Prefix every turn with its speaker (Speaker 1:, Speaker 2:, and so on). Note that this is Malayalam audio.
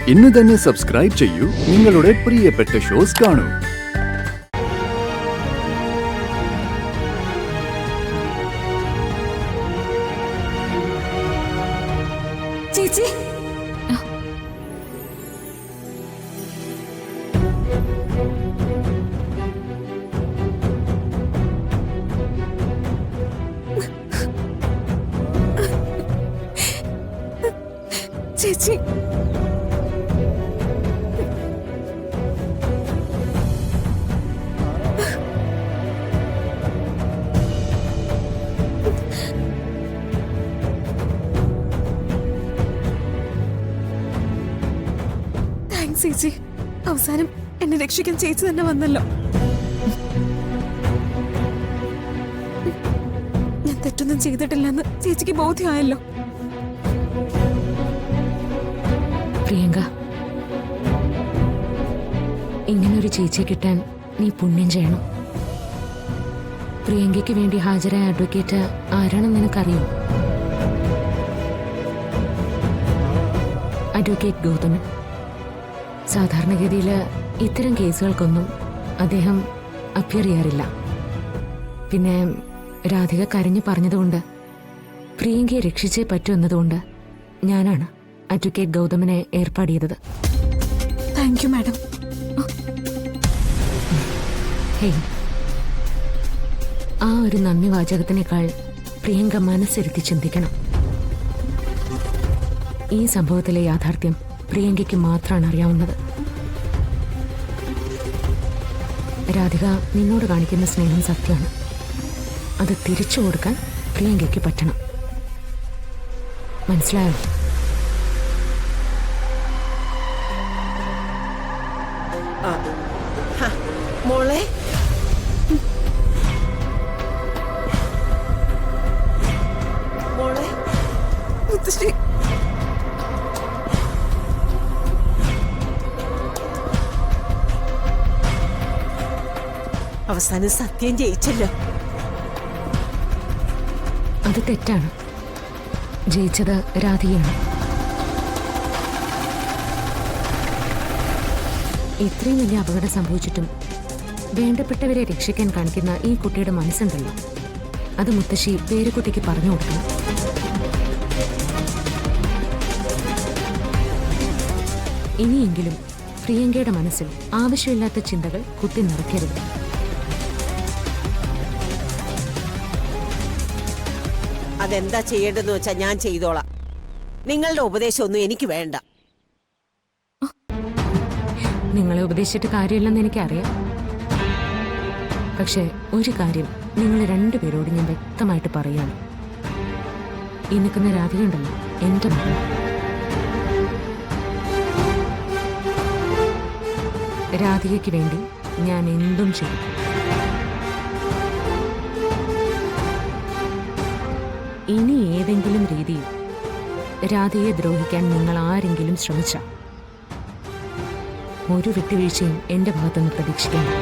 Speaker 1: ഇന്ന് തന്നെ സബ്സ്ക്രൈബ് ചെയ്യൂ, നിങ്ങളുടെ പ്രിയപ്പെട്ട ഷോസ് കാണൂ.
Speaker 2: ചേച്ചി, ചേച്ചി താങ്ക്സ് ചേച്ചി. അവസാനം എന്നെ രക്ഷിക്കാൻ ചേച്ചി തന്നെ വന്നല്ലോ. ഞാൻ തെറ്റൊന്നും ചെയ്തിട്ടില്ലെന്ന് ചേച്ചിക്ക് ബോധ്യമായല്ലോ.
Speaker 3: പ്രിയങ്ക, ഇങ്ങനൊരു ചേച്ചിയെ കിട്ടാൻ നീ പുണ്യം ചെയ്യണം. പ്രിയങ്കയ്ക്ക് വേണ്ടി ഹാജരായ അഡ്വക്കേറ്റ് ആരാണെന്ന് നിനക്കറിയോ? അഡ്വക്കേറ്റ് ഗൗതമൻ. സാധാരണഗതിയിൽ ഇത്തരം കേസുകൾക്കൊന്നും അദ്ദേഹം അപ്പിയർ ചെയ്യാറില്ല. പിന്നെ രാധിക കരഞ്ഞു പറഞ്ഞതുകൊണ്ട് പ്രിയങ്കയെ രക്ഷിച്ചേ പറ്റൂ എന്നതുകൊണ്ട് ഞാനാണ് അഡ്വക്കേറ്റ് ഗൗതമനെ ഏർപ്പാട് ചെയ്തത്.
Speaker 2: Thank you madam.
Speaker 3: ഹേയ്, ആ ഒരു നന്ദി വാചകത്തിനേക്കാൾ പ്രിയങ്ക മനസ്സിരുത്തി ചിന്തിക്കണം. ഈ സംഭവത്തിലെ യാഥാർത്ഥ്യം പ്രിയങ്കയ്ക്ക് മാത്രമാണ് അറിയാവുന്നത്. രാധിക നിന്നോട് കാണിക്കുന്ന സ്നേഹം സത്യമാണ്. അത് തിരിച്ചു കൊടുക്കാൻ പ്രിയങ്കയ്ക്ക് പറ്റണം. മനസ്സിലായോ?
Speaker 4: മോളെ, മോളെ,
Speaker 2: മുത്തശ്ശി,
Speaker 4: അവസാനം സത്യം ജയിച്ചല്ലോ.
Speaker 3: അത് തെറ്റാണ്. ജയിച്ചത് രാധികയാണ്. ഇത്രയും വലിയ അപകടം സംഭവിച്ചിട്ടും വേണ്ടപ്പെട്ടവരെ രക്ഷിക്കാൻ കാണിക്കുന്ന ഈ കുട്ടിയുടെ മനസ്സുണ്ടല്ലോ, അത് മുത്തശ്ശി പേരുകുട്ടിക്ക് പറഞ്ഞു കൊടുക്കണം. ഇനിയെങ്കിലും പ്രിയങ്കയുടെ മനസ്സിൽ ആവശ്യമില്ലാത്ത ചിന്തകൾ കുത്തി നിറയ്ക്കരുത്.
Speaker 4: അതെന്താ ചെയ്യേണ്ടതെന്ന് വെച്ചാൽ ഞാൻ ചെയ്തോളാം. നിങ്ങളുടെ ഉപദേശമൊന്നും എനിക്ക് വേണ്ട.
Speaker 3: നിങ്ങളെ ഉപദേശിച്ചിട്ട് കാര്യമില്ലെന്ന് എനിക്കറിയാം. പക്ഷെ ഒരു കാര്യം നിങ്ങൾ രണ്ടുപേരോട് ഞാൻ വ്യക്തമായിട്ട് പറയുകയാണ്. ഈ നിൽക്കുന്ന രാധികയുണ്ടല്ലോ, എൻ്റെ മകൾ. രാധികയ്ക്ക് വേണ്ടി ഞാൻ എന്തും ചെയ്യും. ഇനി ഏതെങ്കിലും രീതിയിൽ രാധികയെ ദ്രോഹിക്കാൻ നിങ്ങൾ ആരെങ്കിലും ശ്രമിച്ച ഒരു വിട്ടുവീഴ്ചയും എൻ്റെ ഭാഗത്തുനിന്ന് പ്രതീക്ഷിക്കണം.